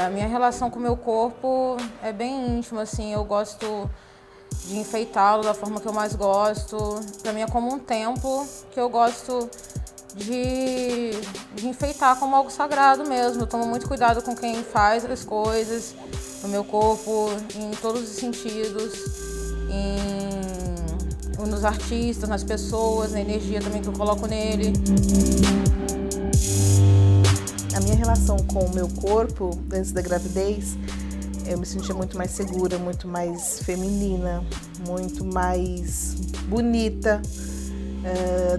A minha relação com o meu corpo é bem íntima, assim, eu gosto de enfeitá-lo da forma que eu mais gosto. Para mim é como um templo que eu gosto de enfeitar como algo sagrado mesmo. Eu tomo muito cuidado com quem faz as coisas no meu corpo, em todos os sentidos, nos artistas, nas pessoas, na energia também que eu coloco nele. A minha relação com o meu corpo, antes da gravidez, eu me sentia muito mais segura, muito mais feminina, muito mais bonita.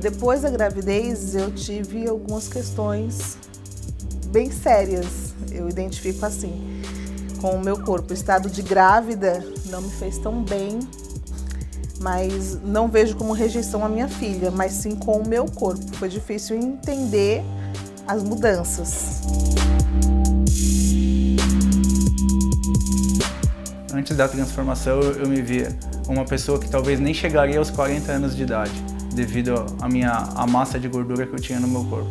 Depois da gravidez, eu tive algumas questões bem sérias, eu identifico assim, com o meu corpo. O estado de grávida não me fez tão bem, mas não vejo como rejeição à minha filha, mas sim com o meu corpo. Foi difícil entender as mudanças. Antes da transformação, eu me via uma pessoa que talvez nem chegaria aos 40 anos de idade, devido à massa de gordura que eu tinha no meu corpo.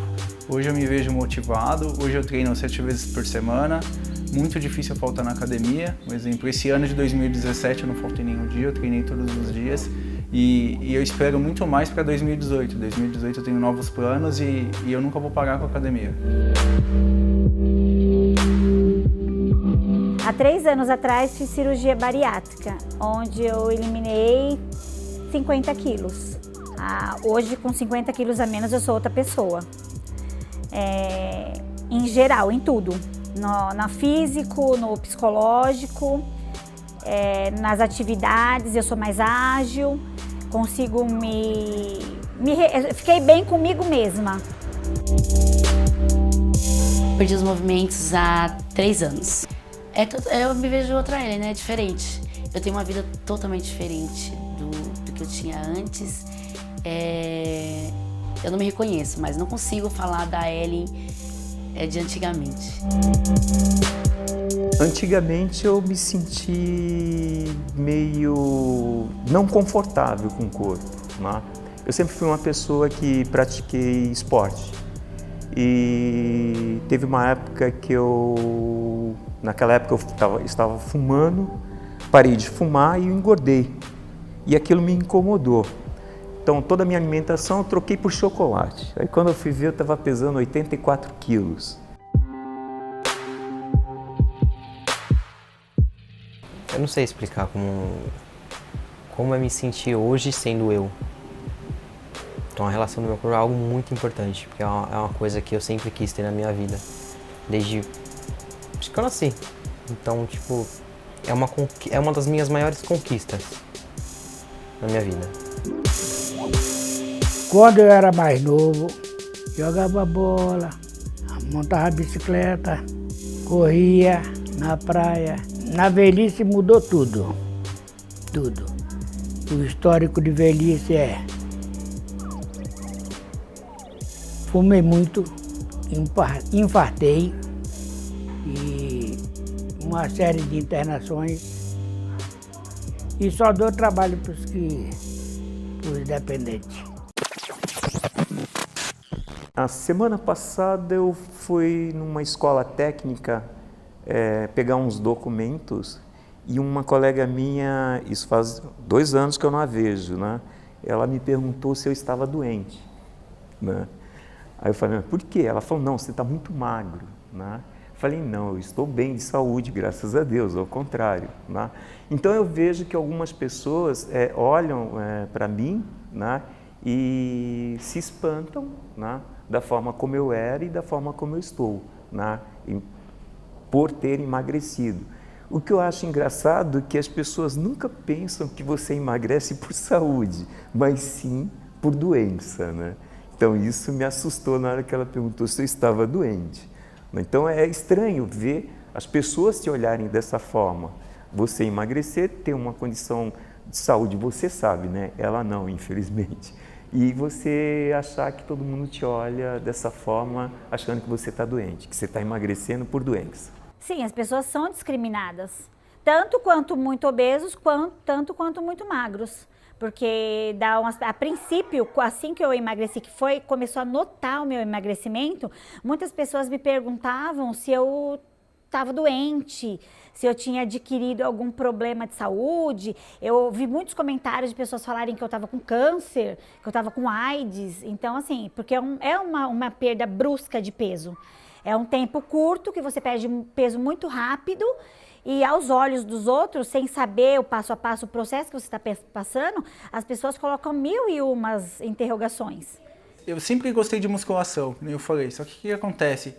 Hoje eu me vejo motivado, hoje eu treino 7 vezes por semana, muito difícil eu faltar na academia. Por exemplo, esse ano de 2017 eu não faltei nenhum dia, eu treinei todos os dias e eu espero muito mais para 2018. 2018 eu tenho novos planos e eu nunca vou parar com a academia. Há 3 anos atrás fiz cirurgia bariátrica, onde eu eliminei 50 quilos. Hoje, com 50 quilos a menos, eu sou outra pessoa. Em geral, em tudo. No físico, no psicológico, nas atividades, eu sou mais ágil, consigo fiquei bem comigo mesma. Perdi os movimentos há 3 anos. Eu me vejo outra Ellen, né? Diferente. Eu tenho uma vida totalmente diferente do que eu tinha antes. Eu não me reconheço, mas não consigo falar da Ellen de antigamente. Antigamente eu me senti meio não confortável com o corpo, né? Eu sempre fui uma pessoa que pratiquei esporte e teve uma época que naquela época eu estava fumando, parei de fumar e eu engordei e aquilo me incomodou. Então toda a minha alimentação eu troquei por chocolate. Aí quando eu fui ver eu estava pesando 84 quilos. Eu não sei explicar como é me sentir hoje sendo eu. Então a relação do meu corpo é algo muito importante, porque é uma coisa que eu sempre quis ter na minha vida, desde que eu nasci. Então, tipo, é uma das minhas maiores conquistas na minha vida. Quando eu era mais novo, jogava bola, montava bicicleta, corria na praia. Na velhice mudou tudo, tudo. O histórico de velhice fumei muito, infartei e uma série de internações e só dou trabalho para os dependentes. A semana passada eu fui numa escola técnica pegar uns documentos e uma colega minha, isso faz 2 anos que eu não a vejo, né? Ela me perguntou se eu estava doente, né? Aí eu falei, mas por quê? Ela falou, não, você está muito magro, né? Eu falei, não, eu estou bem de saúde, graças a Deus, ao contrário, né? Então eu vejo que algumas pessoas olham para mim, né, e se espantam, né, da forma como eu era e da forma como eu estou, né, por ter emagrecido. O que eu acho engraçado é que as pessoas nunca pensam que você emagrece por saúde, mas sim por doença, né? Então isso me assustou na hora que ela perguntou se eu estava doente. Então é estranho ver as pessoas te olharem dessa forma. Você emagrecer, ter uma condição de saúde, você sabe, né? Ela não, infelizmente. E você achar que todo mundo te olha dessa forma, achando que você está doente, que você está emagrecendo por doença. Sim, as pessoas são discriminadas, tanto quanto muito obesos, tanto quanto muito magros. Porque a princípio, assim que eu emagreci, começou a notar o meu emagrecimento, muitas pessoas me perguntavam se eu estava doente, se eu tinha adquirido algum problema de saúde. Eu ouvi muitos comentários de pessoas falarem que eu estava com câncer, que eu estava com AIDS. Então, assim, porque é uma perda brusca de peso. É um tempo curto que você perde um peso muito rápido e aos olhos dos outros, sem saber o passo a passo, o processo que você está passando, as pessoas colocam 1001 interrogações. Eu sempre gostei de musculação, como eu falei, só que o que acontece?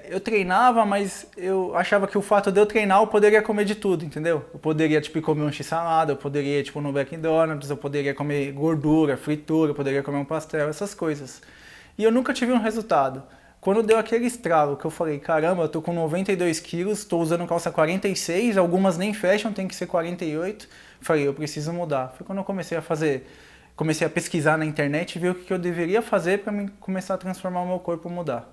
Eu treinava, mas eu achava que o fato de eu treinar, eu poderia comer de tudo, entendeu? Eu poderia, tipo, comer um x-salada, eu poderia, tipo, no McDonald's, eu poderia comer gordura, fritura, eu poderia comer um pastel, essas coisas. E eu nunca tive um resultado. Quando deu aquele estralo, que eu falei, caramba, eu tô com 92 quilos, tô usando calça 46, algumas nem fecham, tem que ser 48. Falei, eu preciso mudar. Foi quando eu comecei a pesquisar na internet e ver o que eu deveria fazer para começar a transformar o meu corpo, mudar.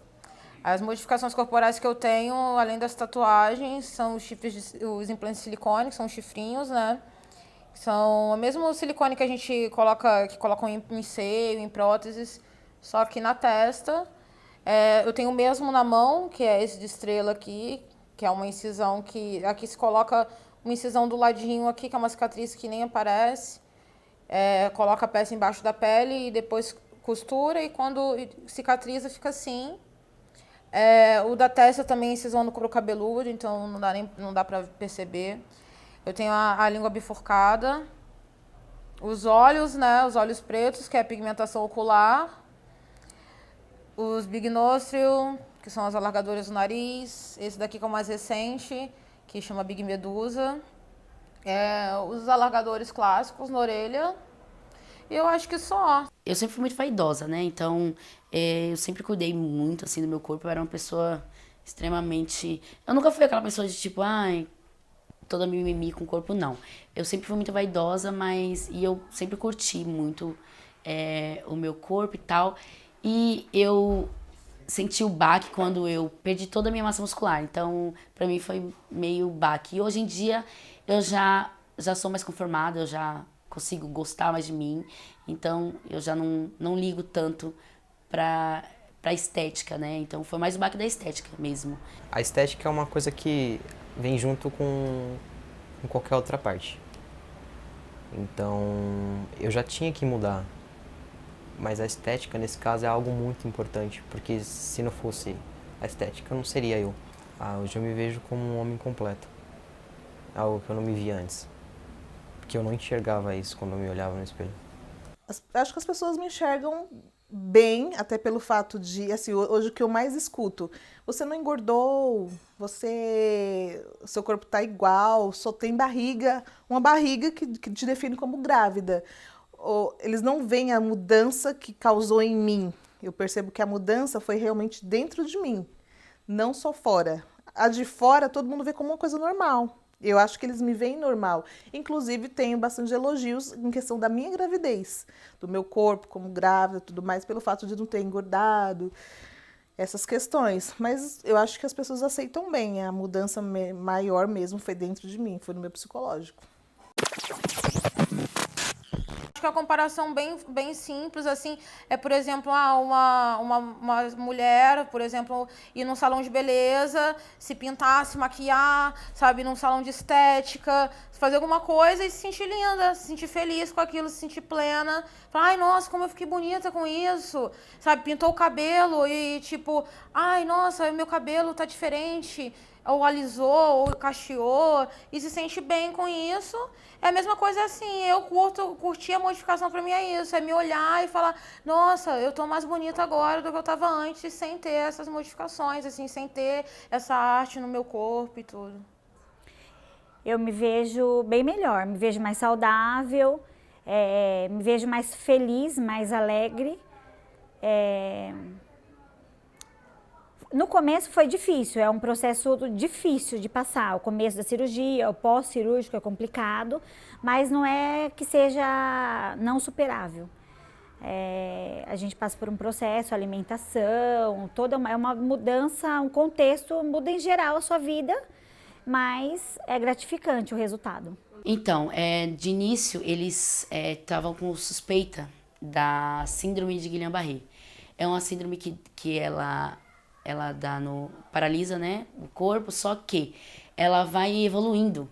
As modificações corporais que eu tenho, além das tatuagens, são os implantes de silicone, que são os chifrinhos, né? São o mesmo silicone que a gente coloca em seio, em próteses, só que na testa. Eu tenho o mesmo na mão, que é esse de estrela aqui, que é uma incisão que... Aqui se coloca uma incisão do ladinho aqui, que é uma cicatriz que nem aparece. Coloca a peça embaixo da pele e depois costura, e quando cicatriza fica assim. O da testa também é incisão no couro cabeludo, então não dá pra perceber. Eu tenho a língua bifurcada. Os olhos, né? Os olhos pretos, que é a pigmentação ocular. Os Big Nostril, que são as alargadoras do nariz. Esse daqui que é o mais recente, que chama Big Medusa. Os alargadores clássicos na orelha. Eu acho que só. Eu sempre fui muito vaidosa, né? Então, eu sempre cuidei muito, assim, do meu corpo. Eu era uma pessoa extremamente... Eu nunca fui aquela pessoa de tipo, ai, toda mimimi com o corpo, não. Eu sempre fui muito vaidosa, e eu sempre curti muito o meu corpo e tal. E eu senti o baque quando eu perdi toda a minha massa muscular. Então, pra mim foi meio baque. E hoje em dia, eu já sou mais conformada, eu já consigo gostar mais de mim. Então, eu já não ligo tanto pra estética, né? Então, foi mais o baque da estética mesmo. A estética é uma coisa que vem junto com qualquer outra parte. Então, eu já tinha que mudar. Mas a estética, nesse caso, é algo muito importante, porque se não fosse a estética, não seria eu. Hoje eu me vejo como um homem completo. Algo que eu não me via antes. Porque eu não enxergava isso quando eu me olhava no espelho. Acho que as pessoas me enxergam bem, até pelo fato de, assim, hoje o que eu mais escuto, você não engordou, seu corpo tá igual, só tem barriga, uma barriga que te define como grávida. Eles não veem a mudança que causou em mim. Eu percebo que a mudança foi realmente dentro de mim, não só fora. A de fora todo mundo vê como uma coisa normal. Eu acho que eles me veem normal. Inclusive, tenho bastante elogios em questão da minha gravidez, do meu corpo como grávida, tudo mais, pelo fato de não ter engordado, essas questões. Mas eu acho que as pessoas aceitam bem. A mudança maior mesmo foi dentro de mim, foi no meu psicológico. Acho que a comparação bem simples, assim, por exemplo, uma mulher, por exemplo, ir num salão de beleza, se pintar, se maquiar, sabe, num salão de estética, fazer alguma coisa e se sentir linda, se sentir feliz com aquilo, se sentir plena. Falar, ai, nossa, como eu fiquei bonita com isso, sabe, pintou o cabelo e tipo, ai, nossa, meu cabelo tá diferente, ou alisou, ou cacheou, e se sente bem com isso. É a mesma coisa assim, eu curti a modificação pra mim é isso, é me olhar e falar, nossa, eu tô mais bonita agora do que eu tava antes, sem ter essas modificações, assim, sem ter essa arte no meu corpo e tudo. Eu me vejo bem melhor, me vejo mais saudável, me vejo mais feliz, mais alegre. No começo foi difícil, é um processo difícil de passar. O começo da cirurgia, o pós-cirúrgico é complicado, mas não é que seja não superável. A gente passa por um processo, alimentação, é uma mudança, um contexto, muda em geral a sua vida, mas é gratificante o resultado. Então, de início, eles estavam com suspeita da síndrome de Guillain-Barré. É uma síndrome que ela ela paralisa, né, o corpo, só que ela vai evoluindo.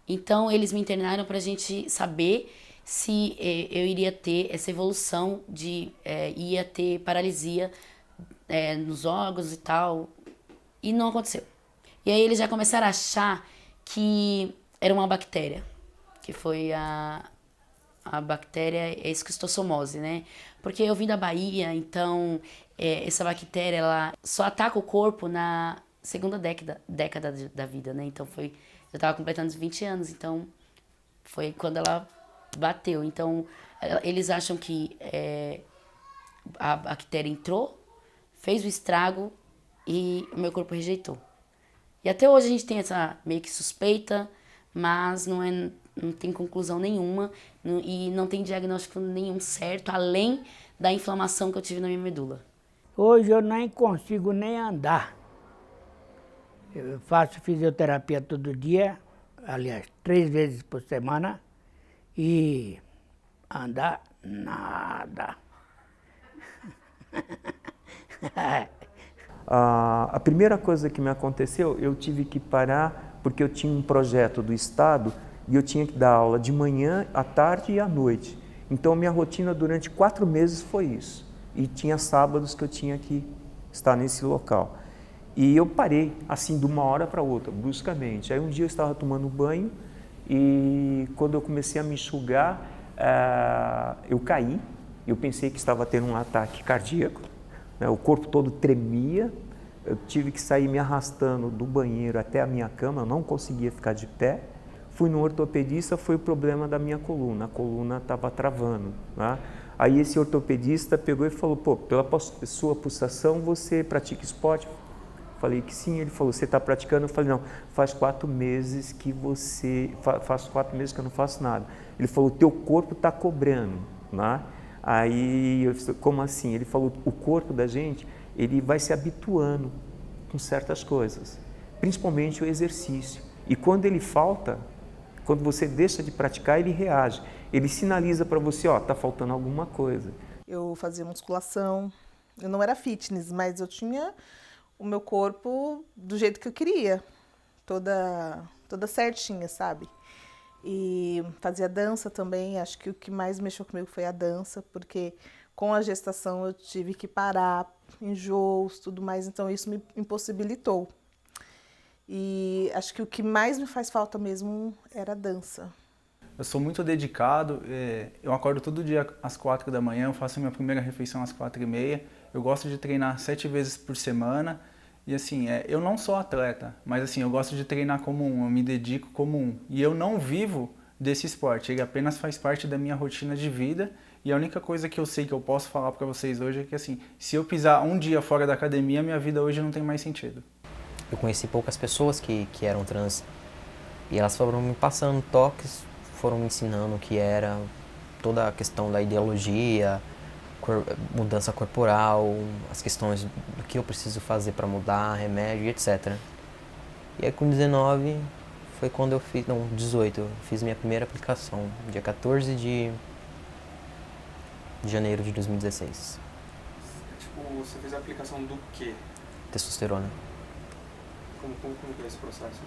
Então, eles me internaram pra gente saber se eu iria ter essa evolução ia ter paralisia nos órgãos e tal, e não aconteceu. E aí eles já começaram a achar que era uma bactéria, que foi a bactéria esquistossomose, né? Porque eu vim da Bahia, então essa bactéria ela só ataca o corpo na segunda década da vida, né? Então eu tava completando 20 anos, então foi quando ela bateu. Então eles acham que a bactéria entrou, fez o estrago e o meu corpo rejeitou. E até hoje a gente tem essa meio que suspeita, mas não tem conclusão nenhuma e não tem diagnóstico nenhum certo, além da inflamação que eu tive na minha medula. Hoje eu nem consigo nem andar. Eu faço fisioterapia todo dia, aliás, 3 vezes por semana, e andar nada. A primeira coisa que me aconteceu, eu tive que parar porque eu tinha um projeto do Estado e eu tinha que dar aula de manhã, à tarde e à noite. Então, minha rotina durante 4 meses foi isso. E tinha sábados que eu tinha que estar nesse local. E eu parei, assim, de uma hora para outra, bruscamente. Aí um dia eu estava tomando banho e quando eu comecei a me enxugar, eu caí. Eu pensei que estava tendo um ataque cardíaco. O corpo todo tremia, eu tive que sair me arrastando do banheiro até a minha cama, eu não conseguia ficar de pé. Fui no ortopedista, foi o problema da minha coluna, a coluna estava travando. Né? Aí esse ortopedista pegou e falou, pela sua pulsação você pratica esporte? Falei que sim, ele falou, você está praticando? Eu falei, não, faz 4 meses que faz 4 meses que eu não faço nada. Ele falou, o teu corpo está cobrando, né? Aí, eu disse, como assim? Ele falou, o corpo da gente, ele vai se habituando com certas coisas, principalmente o exercício. E quando ele falta, quando você deixa de praticar, ele reage. Ele sinaliza para você, está faltando alguma coisa. Eu fazia musculação, eu não era fitness, mas eu tinha o meu corpo do jeito que eu queria, toda certinha, sabe? E fazia dança também, acho que o que mais mexeu comigo foi a dança, porque com a gestação eu tive que parar, enjoos, tudo mais, então isso me impossibilitou. E acho que o que mais me faz falta mesmo era a dança. Eu sou muito dedicado, eu acordo todo dia às 4 da manhã, eu faço a minha primeira refeição às 4h30, eu gosto de treinar 7 vezes por semana. E assim, eu não sou atleta, mas assim, eu gosto de treinar como eu me dedico como E eu não vivo desse esporte, ele apenas faz parte da minha rotina de vida. E a única coisa que eu sei que eu posso falar para vocês hoje é que assim, se eu pisar um dia fora da academia, minha vida hoje não tem mais sentido. Eu conheci poucas pessoas que eram trans e elas foram me passando toques, foram me ensinando o que era toda a questão da ideologia, mudança corporal, as questões do que eu preciso fazer para mudar, remédio, etc. E aí com 19 foi quando eu fiz, não, 18, eu fiz minha primeira aplicação, dia 14 de janeiro de 2016. Tipo, você fez a aplicação do quê? Testosterona. Como é esse processo?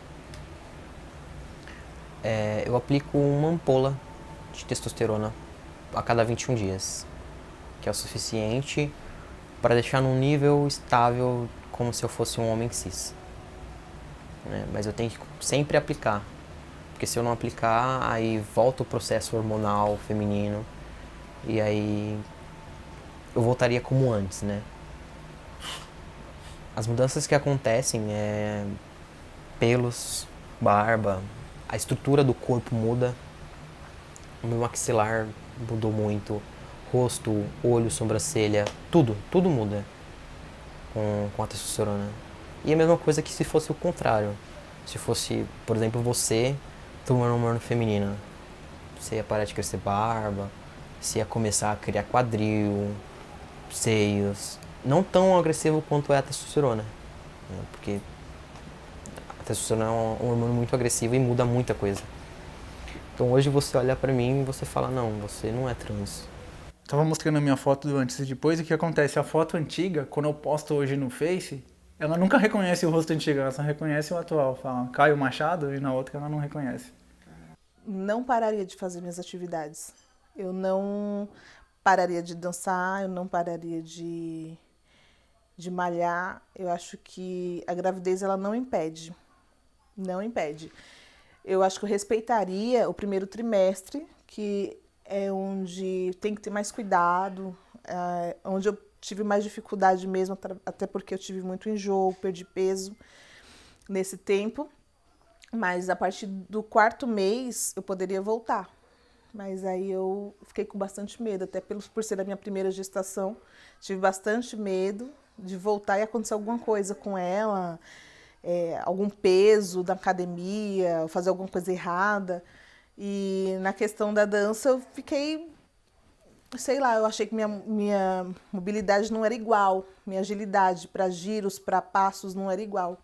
Eu aplico uma ampola de testosterona a cada 21 dias. Que é o suficiente para deixar num nível estável, como se eu fosse um homem cis. Mas eu tenho que sempre aplicar, porque se eu não aplicar, aí volta o processo hormonal feminino e aí eu voltaria como antes, né? As mudanças que acontecem pelos, barba, a estrutura do corpo muda, o meu maxilar mudou muito, rosto, olho, sobrancelha, tudo muda com a testosterona. E a mesma coisa que se fosse o contrário. Se fosse, por exemplo, você tomando uma hormônio feminina, você ia parar de crescer barba, você ia começar a criar quadril, seios. Não tão agressivo quanto é a testosterona, né? Porque a testosterona é um hormônio muito agressivo e muda muita coisa. Então hoje você olha pra mim e você fala, não, você não é trans. Tava mostrando a minha foto do antes e depois, e o que acontece? A foto antiga, quando eu posto hoje no Face, ela nunca reconhece o rosto antigo, ela só reconhece o atual. Fala Caio Machado, e na outra ela não reconhece. Não pararia de fazer minhas atividades. Eu não pararia de dançar, eu não pararia de malhar. Eu acho que a gravidez ela não impede. Não impede. Eu acho que eu respeitaria o primeiro trimestre, que é onde tem que ter mais cuidado, onde eu tive mais dificuldade mesmo, até porque eu tive muito enjoo, perdi peso nesse tempo. Mas a partir do 4º mês eu poderia voltar. Mas aí eu fiquei com bastante medo, até por ser a minha primeira gestação. Tive bastante medo de voltar e acontecer alguma coisa com ela, algum peso da academia, fazer alguma coisa errada. E na questão da dança eu fiquei, sei lá, eu achei que minha mobilidade não era igual, minha agilidade para giros, para passos não era igual.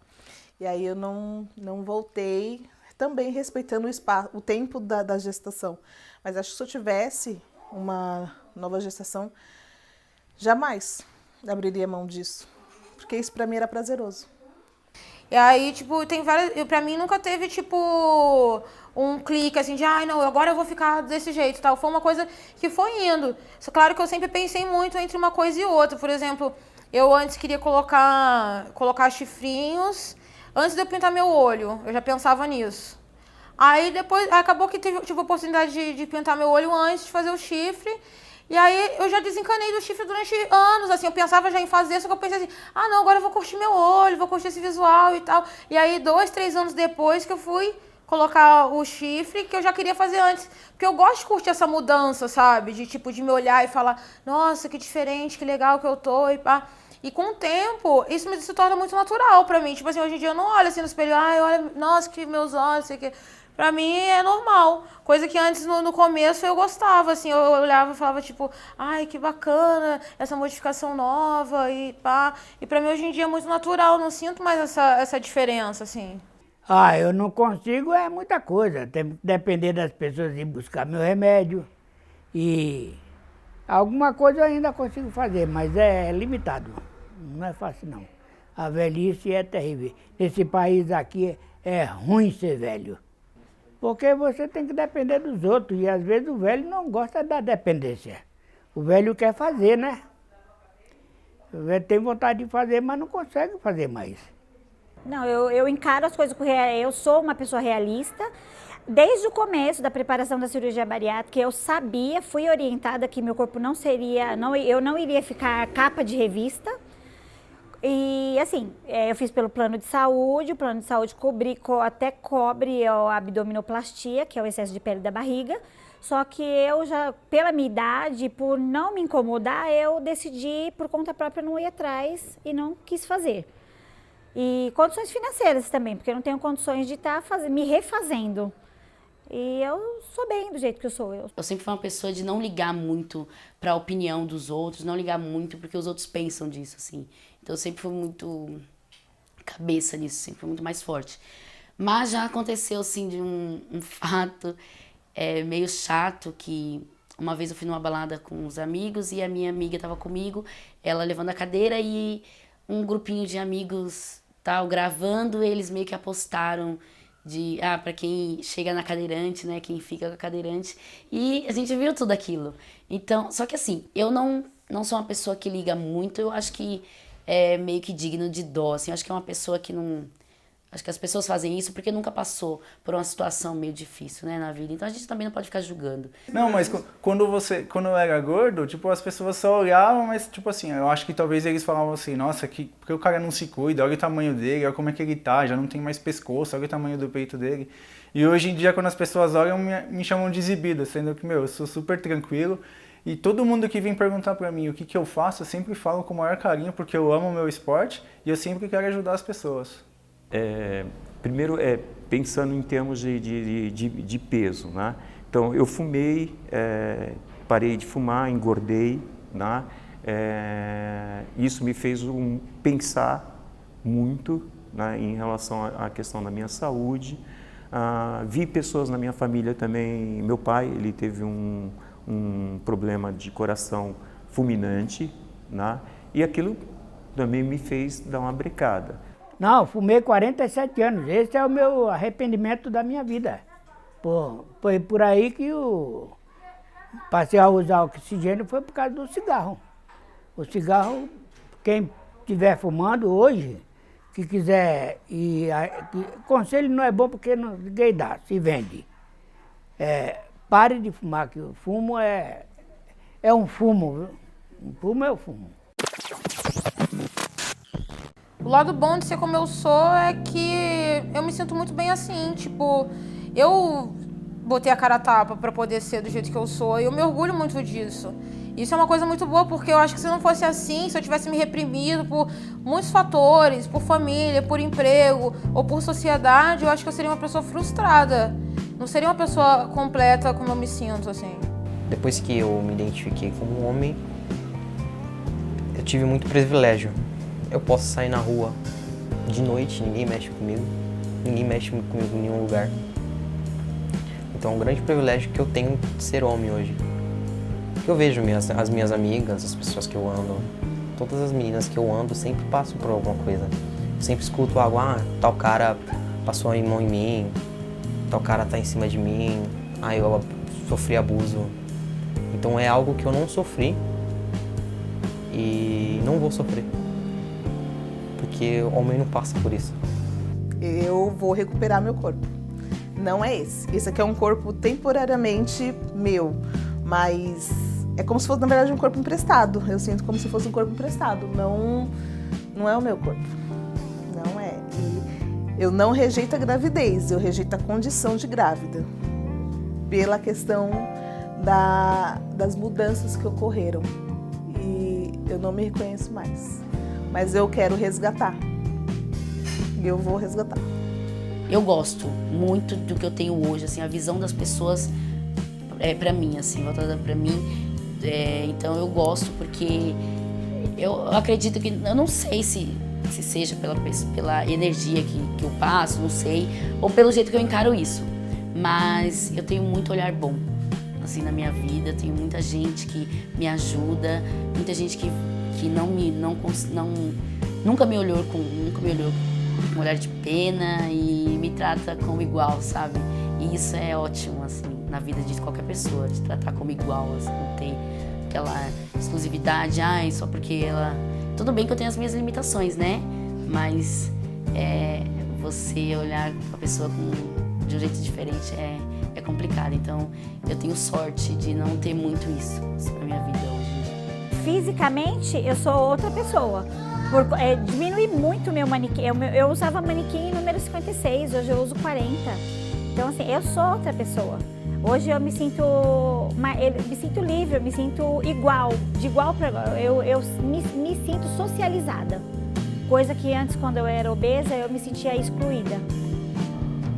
E aí eu não voltei, também respeitando o tempo da gestação. Mas acho que se eu tivesse uma nova gestação, jamais abriria mão disso. Porque isso pra mim era prazeroso. E aí, tipo, tem várias... Pra mim nunca teve, tipo, um clique assim de, ai, não, agora eu vou ficar desse jeito, tal. Foi uma coisa que foi indo. Claro que eu sempre pensei muito entre uma coisa e outra. Por exemplo, eu antes queria colocar chifrinhos antes de eu pintar meu olho. Eu já pensava nisso. Aí depois, acabou que tive a oportunidade de pintar meu olho antes de fazer o chifre. E aí eu já desencanei do chifre durante anos, assim, eu pensava já em fazer, só que eu pensei assim, ah não, agora eu vou curtir meu olho, vou curtir esse visual e tal. E aí 2, 3 anos depois que eu fui colocar o chifre, que eu já queria fazer antes. Porque eu gosto de curtir essa mudança, sabe? De tipo, de me olhar e falar, nossa, que diferente, que legal que eu tô e pá. E com o tempo, isso se torna muito natural pra mim. Tipo assim, hoje em dia eu não olho assim no espelho, ai, olha, nossa, que meus olhos, sei que... Pra mim é normal, coisa que antes no começo eu gostava, assim, eu olhava e falava tipo, ai que bacana essa modificação nova e pá. E pra mim hoje em dia é muito natural, não sinto mais essa diferença, assim. Ah, eu não consigo, é muita coisa, tem que depender das pessoas ir buscar meu remédio e alguma coisa eu ainda consigo fazer, mas é limitado, não é fácil não. A velhice é terrível, nesse país aqui é ruim ser velho. Porque você tem que depender dos outros e às vezes o velho não gosta da dependência. O velho quer fazer, né? O velho tem vontade de fazer, mas não consegue fazer mais. Não, eu encaro as coisas com eu sou uma pessoa realista. Desde o começo da preparação da cirurgia bariátrica, eu sabia, fui orientada que meu corpo não seria, eu não iria ficar capa de revista. E assim, eu fiz pelo plano de saúde, o plano de saúde até cobre a abdominoplastia, que é o excesso de pele da barriga. Só que eu já, pela minha idade, por não me incomodar, eu decidi por conta própria não ir atrás e não quis fazer. E condições financeiras também, porque eu não tenho condições de estar me refazendo. E eu sou bem do jeito que eu sou. Eu sempre fui uma pessoa de não ligar muito para a opinião dos outros, não ligar muito porque os outros pensam disso, assim. Então eu sempre fui muito cabeça nisso, sempre fui muito mais forte. Mas já aconteceu, assim, de um fato meio chato, que uma vez eu fui numa balada com os amigos e a minha amiga estava comigo, ela levando a cadeira e um grupinho de amigos tal, gravando, eles meio que apostaram para quem chega na cadeirante, né, quem fica com a cadeirante, e a gente viu tudo aquilo. Então, só que assim, eu não sou uma pessoa que liga muito, eu acho que é meio que digno de dó, assim, eu acho que é uma pessoa que não... Acho que as pessoas fazem isso porque nunca passou por uma situação meio difícil, né, na vida. Então a gente também não pode ficar julgando. Não, mas quando eu era gordo, tipo, as pessoas só olhavam, mas tipo assim, eu acho que talvez eles falavam assim, nossa, porque o cara não se cuida, olha o tamanho dele, olha como é que ele tá, já não tem mais pescoço, olha o tamanho do peito dele. E hoje em dia, quando as pessoas olham, me chamam de exibido, sendo que, eu sou super tranquilo. E todo mundo que vem perguntar pra mim o que eu faço, eu sempre falo com o maior carinho, porque eu amo o meu esporte e eu sempre quero ajudar as pessoas. Primeiro, pensando em termos de peso, né? Então, eu fumei, parei de fumar, engordei, né? Isso me fez pensar muito, né, em relação à questão da minha saúde. Vi pessoas na minha família também, meu pai, ele teve um um problema de coração fulminante, né? E aquilo também me fez dar uma brecada. Não, fumei 47 anos. Esse é o meu arrependimento da minha vida. Foi por aí que eu passei a usar oxigênio, foi por causa do cigarro. O cigarro, quem estiver fumando hoje, que quiser, conselho não é bom porque ninguém dá, se vende. Pare de fumar, que o fumo é um fumo, viu? Um fumo é o fumo. O lado bom de ser como eu sou é que eu me sinto muito bem assim, tipo, eu botei a cara a tapa pra poder ser do jeito que eu sou e eu me orgulho muito disso. Isso é uma coisa muito boa, porque eu acho que se não fosse assim, se eu tivesse me reprimido por muitos fatores, por família, por emprego ou por sociedade, eu acho que eu seria uma pessoa frustrada. Não seria uma pessoa completa como eu me sinto, assim. Depois que eu me identifiquei como um homem, eu tive muito privilégio. Eu posso sair na rua de noite, ninguém mexe comigo, ninguém mexe comigo em nenhum lugar. Então é um grande privilégio que eu tenho de ser homem hoje. Eu vejo as minhas amigas, as pessoas que eu ando, todas as meninas que eu ando sempre passam por alguma coisa. Eu sempre escuto algo, tal cara passou a mão em mim, tal cara tá em cima de mim, eu sofri abuso. Então é algo que eu não sofri e não vou sofrer. Porque o homem não passa por isso. Eu vou recuperar meu corpo. Não é esse. Esse aqui é um corpo temporariamente meu, mas é como se fosse, na verdade, um corpo emprestado. Eu sinto como se fosse um corpo emprestado. Não é o meu corpo. Não é. E eu não rejeito a gravidez, eu rejeito a condição de grávida. Pela questão das mudanças que ocorreram. E eu não me reconheço mais. Mas eu quero resgatar. E eu vou resgatar. Eu gosto muito do que eu tenho hoje, assim, a visão das pessoas pra mim, assim, voltada pra mim. Então eu gosto porque eu acredito que, eu não sei se seja pela energia que eu passo, não sei, ou pelo jeito que eu encaro isso, mas eu tenho muito olhar bom, assim, na minha vida, tenho muita gente que me ajuda, muita gente que nunca me olhou com um olhar de pena e me trata como igual, sabe? E isso é ótimo, assim, na vida de qualquer pessoa, de tratar como igual, assim, não ter aquela exclusividade, só porque ela... Tudo bem que eu tenho as minhas limitações, né? Mas você olhar pra pessoa de um jeito diferente é complicado. Então, eu tenho sorte de não ter muito isso na minha vida hoje. Fisicamente, eu sou outra pessoa. Diminui muito o meu manequim. Eu usava manequim número 56, hoje eu uso 40. Então, assim, eu sou outra pessoa. Hoje eu me sinto livre, eu me sinto igual, de igual para igual. Eu me sinto socializada. Coisa que antes, quando eu era obesa, eu me sentia excluída.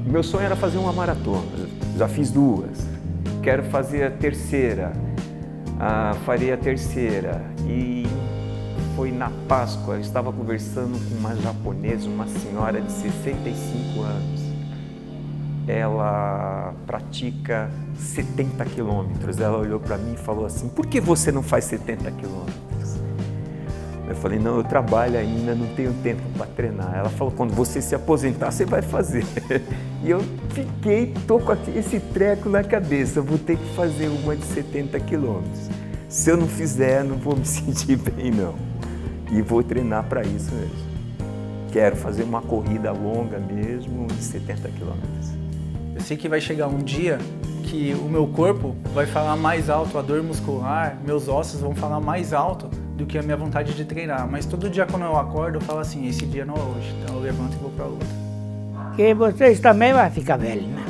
Meu sonho era fazer uma maratona. Já fiz 2. Quero fazer a terceira. Farei a terceira. E foi na Páscoa, eu estava conversando com uma japonesa, uma senhora de 65 anos. Ela pratica 70 quilômetros. Ela olhou para mim e falou assim, por que você não faz 70 quilômetros? Eu falei, não, eu trabalho ainda, não tenho tempo para treinar. Ela falou, quando você se aposentar, você vai fazer. E eu tô com esse treco na cabeça, eu vou ter que fazer uma de 70 quilômetros. Se eu não fizer, não vou me sentir bem, não. E vou treinar para isso mesmo. Quero fazer uma corrida longa mesmo, de 70 quilômetros. Eu sei que vai chegar um dia que o meu corpo vai falar mais alto, a dor muscular, meus ossos vão falar mais alto do que a minha vontade de treinar. Mas todo dia quando eu acordo, eu falo assim, esse dia não é hoje. Então eu levanto e vou pra luta. Porque vocês também vão ficar velhos, né?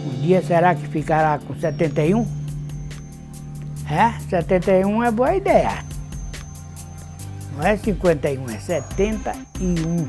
Um dia será que ficará com 71? 71 é boa ideia. Não é 51, é 71.